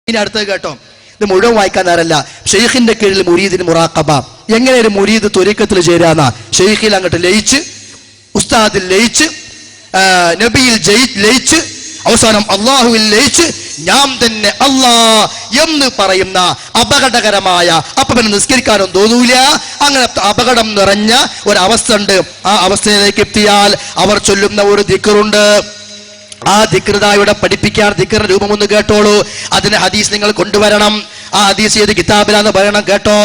ഇനി അടുത്തത് കേട്ടോ, ഇത് മുഴുവൻ വായിക്കാൻ നേരല്ല. ഷെയ്ഖിന്റെ കീഴിൽ മുരീദിന് മുറാഖബ. എങ്ങനെ ഒരു മുരീദ് ത്വരീഖത്തിൽ ചേരാന്ന? ഷെയ്ഖിൽ അങ്ങോട്ട് ലയിച്ച്, ഉസ്താദിൽ ലയിച്ച്, നബിയിൽ ലയിച്ച്, അവസാനം അള്ളാഹുവിൽ ലയിച്ച് ഞാൻ തന്നെ അല്ലാ എന്ന് പറയുന്ന അപകടകരമായ, അപ്പൊ പിന്നെ നിസ്കരിക്കാനും തോന്നൂല, അങ്ങനെ അപകടം നിറഞ്ഞ ഒരവസ്ഥ ഉണ്ട്. ആ അവസ്ഥയിലേക്ക് എത്തിയാൽ അവർ ചൊല്ലുന്ന ഒരു ദിക്റുണ്ട്. ആ ദിക്റുദായുടെ പഠിപ്പിക്കാൻ ദിക്റിന്റെ രൂപം ഒന്ന് കേട്ടോളൂ. അതിന് ഹദീസ് നിങ്ങൾ കൊണ്ടുവരണം. ആ ഹദീസ് ഏത് കിതാബിലാന്ന് പറയണം കേട്ടോ.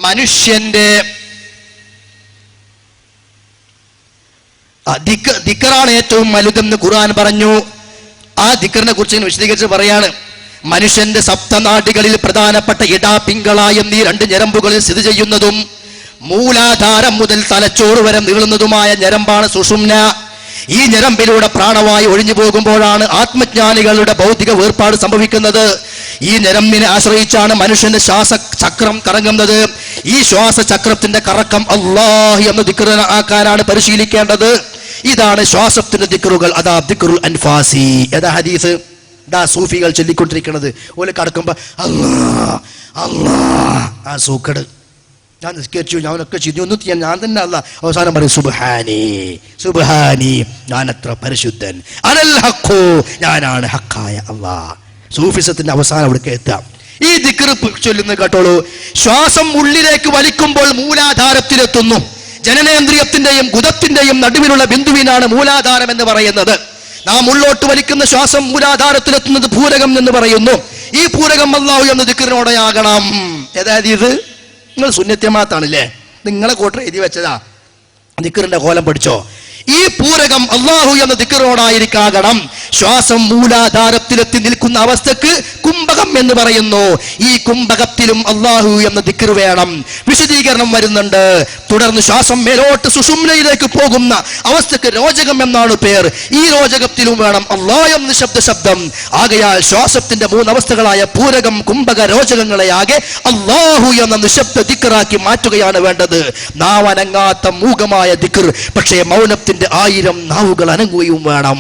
മനുഷ്യന്റെ ദിക്റാണ് ഏറ്റവും വലുതെന്ന് ഖുർആൻ പറഞ്ഞു. ആ ദിക്റിനെ കുറിച്ച് വിശദീകരിച്ച് പറയാണ്. മനുഷ്യന്റെ സപ്തനാഡികളിൽ പ്രധാനപ്പെട്ട ഇടാപിങ്കളായ എന്നീ 2 ഞരമ്പുകളിൽ സ്ഥിതി ചെയ്യുന്നതും മൂലാധാരം മുതൽ തലച്ചോറ് വരെ നീളുന്നതുമായ ഞരമ്പാണ് സുഷുമ്ന. ഈ ഞരമ്പിലൂടെ പ്രാണവായു ഒഴിഞ്ഞു പോകുമ്പോഴാണ് ആത്മജ്ഞാനികളുടെ ഭൗതിക വേർപാട് സംഭവിക്കുന്നത്. ഈ ഞരമ്പിനെ ആശ്രയിച്ചാണ് മനുഷ്യന്റെ ശ്വാസചക്രം കറങ്ങുന്നത്. ഈ ശ്വാസചക്രത്തിന്റെ കറക്കം അല്ലാഹ് എന്ന ദിക്ർ ആക്കാനാണ് പരിശീലിക്കേണ്ടത്. ഇതാണ് ശ്വാസത്തിന്റെ ദിക്റുകൾ. അതാ ദിക്റുൽ അൻഫാസി. ഏതാ ഹദീസ്? ഇതാ സൂഫികൾ ചൊല്ലിക്കൊണ്ടിരിക്കുന്നത്. ഓല് കടക്കുമ്പോ അല്ലാഹ് അല്ലാഹ്, ആ സൂക്കട് ഞാൻ നിസ്കരിച്ചു, ഞാനൊക്കെ ചെയ്തു, ഞാൻ തന്നെ അല്ല. അവസാനം പറയും സുബ്ഹാനി സുബ്ഹാനി, ഞാനത്ര പരിശുദ്ധൻ, അനൽ ഹഖു, ഞാനാണ് ഹക്കായ അല്ലാഹ്. സൂഫിസത്തിന്റെ അവസാനം അവിടേക്ക് എത്താം. ഈ ദിക്ർ ചൊല്ലുന്നത് കേട്ടോളൂ. ശ്വാസം ഉള്ളിലേക്ക് വലിക്കുമ്പോൾ മൂലാധാരത്തിലെത്തുന്നു. ജനനേന്ദ്രിയത്തിന്റെയും ഗുദത്തിന്റെയും നടുവിലുള്ള ബിന്ദുവിനാണ് മൂലാധാരം എന്ന് പറയുന്നത്. നാം ഉള്ളോട്ട് വലിക്കുന്ന ശ്വാസം മൂലാധാരത്തിലെത്തുന്നത് പൂരകം എന്ന് പറയുന്നു. ഈ പൂരകം അല്ലാഹു എന്ന ദിക്റിനോടെയാകണം. ഏതായത് ഇത് നിങ്ങൾ സുന്നത്യമാത്താണല്ലേ, നിങ്ങളെ കൂട്ടർ എഴുതി വെച്ചതാ. ദിക്റിന്റെ കോലം പഠിച്ചോ. ഈ പൂരകം അല്ലാഹു എന്ന ദിക്റിനോടായിരിക്കണം. ശ്വാസം മൂലാധാരത്തിലെത്തി നിൽക്കുന്ന അവസ്ഥക്ക് കുംഭകം എന്ന് പറയുന്നു. ഈ കുംഭകത്തിലും അല്ലാഹു എന്ന ദിക്ർ വേണം. വിശദീകരണം വരുന്നുണ്ട്. തുടർന്ന് ശ്വാസം മേലോട്ട് സുഷുമ്നയിലേക്ക് പോകുന്ന അവസ്ഥക്ക് രോചകം എന്നാണ് പേർ. ഈ രോചകത്തിലും വേണം അല്ലാഹ് എന്ന ശബ്ദം. ആകയാൽ ശ്വാസത്തിന്റെ 3 അവസ്ഥകളായ പൂരകം, കുംഭക, രോചകങ്ങളെ ആകെ അല്ലാഹു എന്ന നിശബ്ദ ദിക്റാക്കി മാറ്റുകയാണ് വേണ്ടത്. നാവനങ്ങാത്ത മൂകമായ ദിക്ർ. പക്ഷേ മൗനത്തിന്റെ 1000 നാവുകൾ അനങ്ങുകയും വേണം.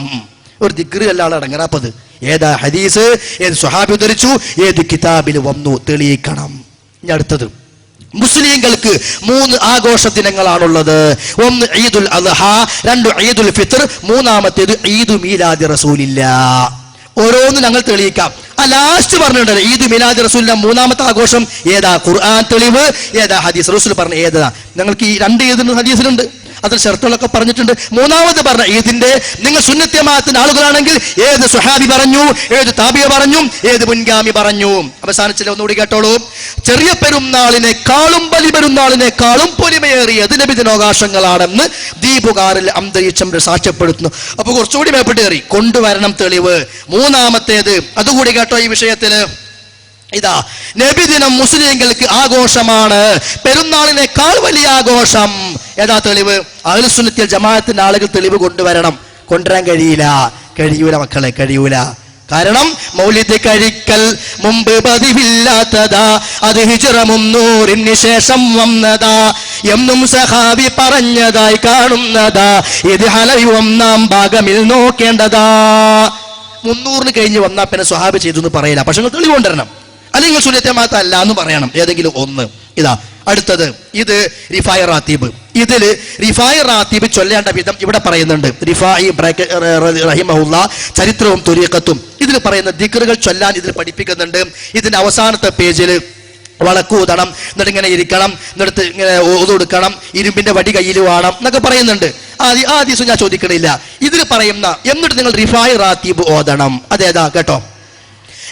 ഒരു ദിക്റ് അല്ലാതെ അടങ്ങറാപ്പത്. ഏതാ ഹദീസ്? ഏത് സ്വഹാബി ഉദ്ധരിച്ചു? ഏത് കിതാബിൽ വന്നു? തെളിയിക്കണം. ഇനി അടുത്തത്, മുസ്ലിങ്ങൾക്ക് 3 ആഘോഷ ദിനങ്ങളാണുള്ളത്. ഒന്ന് ഈദുൽ അദ്ഹ, 2 ഈദുൽ ഫിത്ർ, 3-മത്തേത് ഈദു മീലാദി റസൂലില്ലാ. ഓരോന്നും ഞങ്ങൾ തെളിയിക്കാം. ലാസ്റ്റ് പറഞ്ഞിട്ടുണ്ടല്ലോ ഈദ് മീലാദ് റസൂലിന്റെ 3-മത്തെ ആഘോഷം ഏതാ? ഖുർആൻ തെളിവ്. ഏതാ ഹദീസ്? റസൂൽ പറഞ്ഞ ഏതാ? ഞങ്ങൾക്ക് ഈ 2 ഈദിന്റെ ഹദീസിലുണ്ട്. അതിൽ ഷർട്ടുകളൊക്കെ പറഞ്ഞിട്ടുണ്ട്. 3-മത് പറഞ്ഞ ഈദിന്റെ നിങ്ങൾ സുന്നത്യമാത്തിന്റെ ആളുകളാണെങ്കിൽ ഏത് സ്വഹാബി പറഞ്ഞു, ഏത് താബിയ പറഞ്ഞു, ഏത് മുൻഗാമി പറഞ്ഞു? അവസാനിച്ചില്ല, ഒന്നുകൂടി കേട്ടോളൂ. ചെറിയ പെരുന്നാളിനേക്കാളും വലിയ പെരുന്നാളിനേക്കാളും പൊലിമയേറിയത് നബിദിനാഘോഷങ്ങളാണെന്ന് ദീപുകാരിൽ അന്തരീക്ഷം സാക്ഷ്യപ്പെടുത്തുന്നു. അപ്പൊ കുറച്ചുകൂടി മേപ്പെട്ട് കയറി കൊണ്ടുവരണം തെളിവ്. 3-മത്തേത് അതുകൂടി കേട്ടോ ഈ വിഷയത്തില്. ഇതാ നബിദിനം മുസ്ലിങ്ങൾക്ക് ആഘോഷമാണ്, പെരുന്നാളിനേക്കാൾ വലിയ ആഘോഷം. ഏതാ തെളിവ്? അഹ്ലുസുന്നത്തിൽ ജമാഅത്തിന്റെ ആളുകൾ തെളിവ് കൊണ്ടുവരണം. കൊണ്ടുവരാൻ കഴിയൂല മക്കളെ, കഴിയൂല. കാരണം മൗലിദ് കഴിക്കൽ മുമ്പ് പതിവില്ലാത്തതാ, അത് ഹിജ്റ 300-ന് ശേഷം വന്നതാ എന്നും സഹാബി പറഞ്ഞതായി കാണുന്നതാ. ഇത് ഹലവി 1-ാം ഭാഗമിൽ നോക്കേണ്ടതാ. 300-ന് കഴിഞ്ഞ് വന്നാൽ പിന്നെ സ്വഹാബി ചെയ്തു എന്ന് പറയില്ല. പക്ഷെ നിങ്ങൾ തെളിവ് കൊണ്ടുവരണം. അല്ലെങ്കിൽ സുന്നത്തെ അല്ല എന്ന് പറയണം, ഏതെങ്കിലും ഒന്ന്. ഇതാ അടുത്തത്, ഇത് റിഫായി റാത്തീബ്. ഇതിൽ റിഫായി റാത്തീബ് ചൊല്ലേണ്ട വിധം ഇവിടെ പറയുന്നുണ്ട്. റിഫായി റഹിമഹുള്ള ചരിത്രവും ത്വരീഖത്തും ഇതിൽ പറയുന്ന ദിക്റുകൾ ചൊല്ലാൻ ഇതിൽ പഠിപ്പിക്കുന്നുണ്ട്. ഇതിന്റെ അവസാനത്തെ പേജിൽ വളക്കൂതണം, എന്നിട്ട് ഇങ്ങനെ ഇരിക്കണം, എന്നിട്ട് ഇങ്ങനെ ഒതുകൊടുക്കണം, ഇരുമ്പിന്റെ വടി കയ്യിൽ വേണം എന്നൊക്കെ പറയുന്നുണ്ട്. ആ ദിവസം ഞാൻ ചോദിക്കണില്ല. ഇതിൽ പറയുന്ന എന്നിട്ട് നിങ്ങൾ റിഫായി റാത്തീബ് ഓതണം. അതേതാ കേട്ടോ?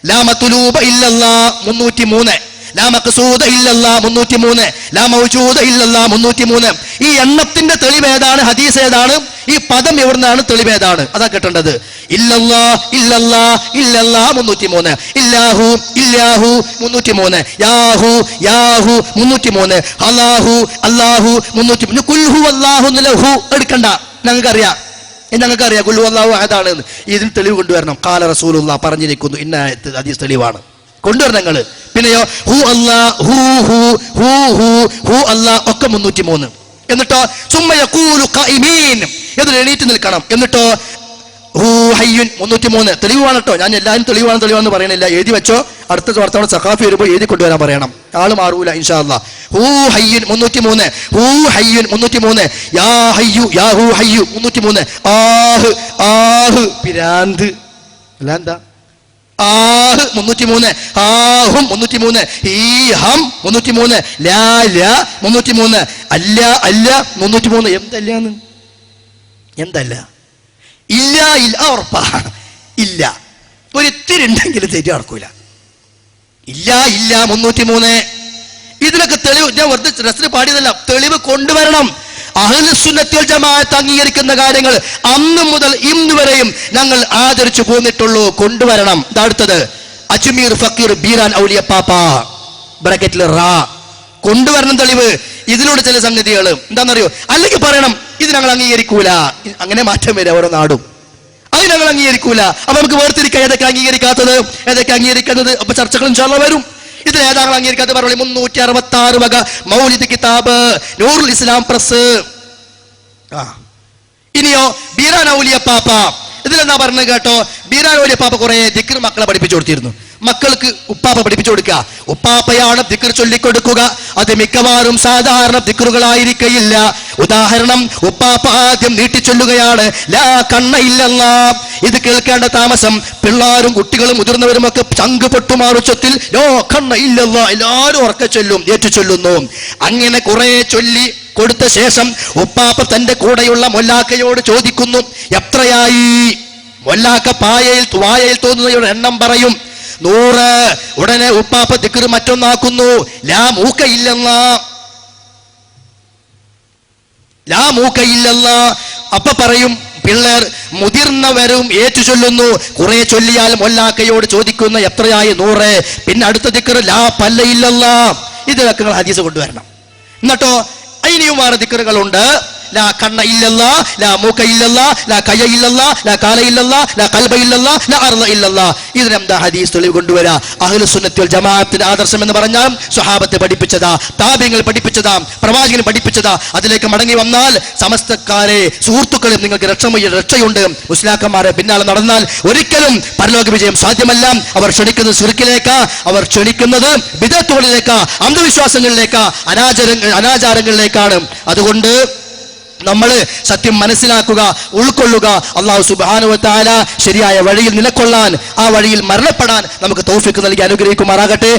ലാ മത്ലൂബ ഇല്ലല്ലാഹ് 303, ലാ മഖ്സൂദ ഇല്ലല്ലാഹ് 303, ലാ മൗജൂദ ഇല്ലല്ലാഹ് 303. ഈ എണ്ണത്തിന്റെ തെളിവ് ഏതാണ്? ഹദീസ് ഏതാണ്? ഈ പദം എവിടുന്നാണ്? തെളിവ് ഏതാണ്? അതാ കേട്ടേണ്ടത്. ഇല്ലല്ലാഹ് ഇല്ലല്ലാഹ് ഇല്ലല്ലാഹ് 303, ഇല്ലാഹു ഇല്ലാഹു 303, യാഹു യാഹു 303, അല്ലാഹു അല്ലാഹു 303. ഖുൽ ഹുവല്ലാഹു ലഹു എടുക്കണ്ട, ഞങ്ങൾക്കറിയാം ഖുൽ ഹുവല്ലാഹു അഹദാണ്. ഇതിന് തെളിവ് കൊണ്ടുവരണം. ഖാല റസൂലുള്ളാഹ് പറഞ്ഞിരിക്കുന്നു, ഇന്ന ഹദീസ് തെളിവാണ്, കൊണ്ടുവരണം നിങ്ങൾ. പിന്നെയോ ഹു അല്ലാഹ് ഹു ഹു ഹു ഹു ഹു അല്ലാഹ് ഒക്കെ 303. എന്നിട്ടോ സുമ്മ യഖൂലു ഖായിമീൻ, എന്നിട്ട് എണീറ്റ് നിൽക്കണം. എന്നിട്ടോ ഹൂ ഹയ്യുൻ 303 തെളിവാണ് കേട്ടോ. ഞാൻ എല്ലാവരും തെളിവാണെന്ന് പറയണില്ല, എഴുതി വെച്ചോ. അടുത്ത വർത്തമാനം സഖാഫി വരുമ്പോൾ എഴുതി കൊണ്ടുവരാൻ പറയണം, ആള് മാറൂല ഇൻഷാ അല്ലാഹ്. ഹൂ ഹയ്യുൻ 303, ഹൂ ഹയ്യുൻ 303, യാ ഹയ്യു യാ ഹൂ ഹയ്യു 303, ആഹ് ആഹ് പിരാന്ത് അല്ല എന്താ ആഹ് 303, ആഹും 303, ഹം 303, ലാ ലാ 303, അല്ല അല്ല 303. എന്തല്ലാന്ന് എന്തല്ല ഇല്ല ഇല്ല ഉറപ്പാ ഇല്ല, ഒരിത്തിരി ഉണ്ടെങ്കിൽ തെറ്റി നടക്കൂല. ഇല്ല ഇല്ല 303. ഇതിനൊക്കെ തെളിവ് ഞാൻ വെറുതെ രസത്തിന് പാടിയതല്ല, തെളിവ് കൊണ്ടുവരണം. അഹ്ലുസുന്നത്ത് വൽ ജമാഅത്ത് അംഗീകരിക്കുന്ന കാര്യങ്ങൾ അന്ന് മുതൽ ഇന്ന് വരെയും ഞങ്ങൾ ആദരിച്ചു പോന്നിട്ടുള്ളൂ, കൊണ്ടുവരണം. അടുത്തത് അജ്മീർ ഫക്കീർ ബീരാൻ ഔലിയപ്പാപ്പ ബ്രാക്കറ്റിൽ റാ കൊണ്ടുവരണം തെളിവ്. ഇതിലൂടെ ചില സംഗതികൾ എന്താണെന്നറിയോ, അല്ലെങ്കിൽ പറയണം ഇത് ഞങ്ങൾ അംഗീകരിക്കൂല, അങ്ങനെ മാറ്റം വരും ഓരോ നാടും, അത് ഞങ്ങൾ അംഗീകരിക്കൂല. അപ്പൊ നമുക്ക് വേർതിരിക്കാം ഏതൊക്കെ അംഗീകരിക്കാത്തത് ഏതൊക്കെ അംഗീകരിക്കുന്നത്. അപ്പൊ ചർച്ചകൾ ഇൻഷാ അല്ലാഹ് വരും. ഇതിൽ ഏതാങ്ങൾ അംഗീകരിക്കാത്ത പറഞ്ഞു 366 വക മൗലിദ് കിതാബ് നൂറുൽ ഇസ്ലാം പ്രസ്. ഇനിയോ ബീരാൻ ഔലിയപ്പാപ്പ, ഇതിലെന്താ പറഞ്ഞത് കേട്ടോ. ബീരാൻ ഔലിയപ്പാപ്പ കുറെ ദിക്ർ മക്കളെ പഠിപ്പിച്ചു കൊടുത്തിരുന്നു. മക്കൾക്ക് ഉപ്പാപ്പ പഠിപ്പിച്ചു കൊടുക്കുക, ഉപ്പാപ്പയാണ് ദിക്ർ ചൊല്ലിക്കൊടുക്കുക. അത് മിക്കവാറും സാധാരണ ദിക്റുകളായിരിക്കയില്ല. ഉദാഹരണം, ഉപ്പാപ്പ ആദ്യം നീട്ടിച്ചൊല്ലുകയാണ് ലാ കണ്ണ ഇല്ലല്ലാ. ഇത് കേൾക്കേണ്ട താമസം പിള്ളാരും കുട്ടികളും മുതിർന്നവരും ഒക്കെ ചങ്ക് പൊട്ടുമാറുച്ചത്തിൽ ലോ കണ്ണ ഇല്ലല്ലാ എല്ലാവരും ഉറക്കെ ചൊല്ലും, ഏറ്റുചൊല്ലുന്നു. അങ്ങനെ കുറെ ചൊല്ലി കൊടുത്ത ശേഷം ഉപ്പാപ്പ തന്റെ കൂടെയുള്ള മൊല്ലാക്കയോട് ചോദിക്കുന്നു എത്രയായി. മൊല്ലാക്ക വായയിൽ തോന്നുന്നവരുടെ എണ്ണം പറയും 100. ഉടനെ ഉപ്പാപ്പ ദിക്ർ മറ്റൊന്നാക്കുന്നു ലാ മൂക്കയില്ലല്ലാ. അപ്പ പറയും പിള്ളേർ മുതിർന്നവരും ഏറ്റു ചൊല്ലുന്നു. കുറെ ചൊല്ലിയാൽ മൊല്ലാക്കയോട് ചോദിക്കുന്ന എത്രയായി 100. പിന്നെ അടുത്ത ദിക്ർ ലാ പല്ലയില്ലല്ലാ. ഇതിലൊക്കെ നിങ്ങൾ ഹദീസ് കൊണ്ടുവരണം. എന്നിട്ടോ ഇനിയും വേറെ ദിക്റുകളുണ്ട്. ലാ കണ്ണ ഇല്ലല്ലാ, ലാ മൂക്ക ഇല്ലല്ലാ, ലാ കയ ഇല്ലല്ലാ, ലാ കാല ഇല്ലല്ലാ, ലാ കൽബ ഇല്ലല്ലാ, ലാ അർള ഇല്ലല്ലാ. ഇതിനെന്താ ഹദീസ് തെളിവ് കൊണ്ടുവരാ. അഹ്ലുസുന്നത്ത് വൽ ജമാഅത്തിന്റെ ആദർശം എന്ന് പറഞ്ഞാൽ സ്വഹാബത്തെ പഠിപ്പിച്ചതാ, താബിഈങ്ങൾ പഠിപ്പിച്ചതാ, പ്രവാചകൻ പഠിപ്പിച്ചതാ. അതിലേക്ക് മടങ്ങി വന്നാൽ സമസ്തക്കാരെ സുഹൃത്തുക്കളെ നിങ്ങൾക്ക് രക്ഷയുണ്ട്. മുസ്ലിയാക്കന്മാരെ പിന്നാലെ നടന്നാൽ ഒരിക്കലും പരലോക വിജയം സാധ്യമല്ല. അവർ ക്ഷണിക്കുന്നത് ശിർക്കിലേക്കാ, അവർ ക്ഷണിക്കുന്നത് ബിദ്അത്തുകളിലേക്കാ, അന്ധവിശ്വാസങ്ങളിലേക്കാ, അനാചാരങ്ങളിലേക്കാണ്. അതുകൊണ്ട് നമ്മൾ സത്യം മനസ്സിലാക്കുക, ഉൾക്കൊള്ളുക. അല്ലാഹു സുബ്ഹാനഹു വ തആല ശരിയായ വഴിയിൽ നിലകൊള്ളാൻ, ആ വഴിയിൽ മരണപ്പെടാൻ നമുക്ക് തൗഫീഖ് നൽകി അനുഗ്രഹിക്കുമാറാകട്ടെ.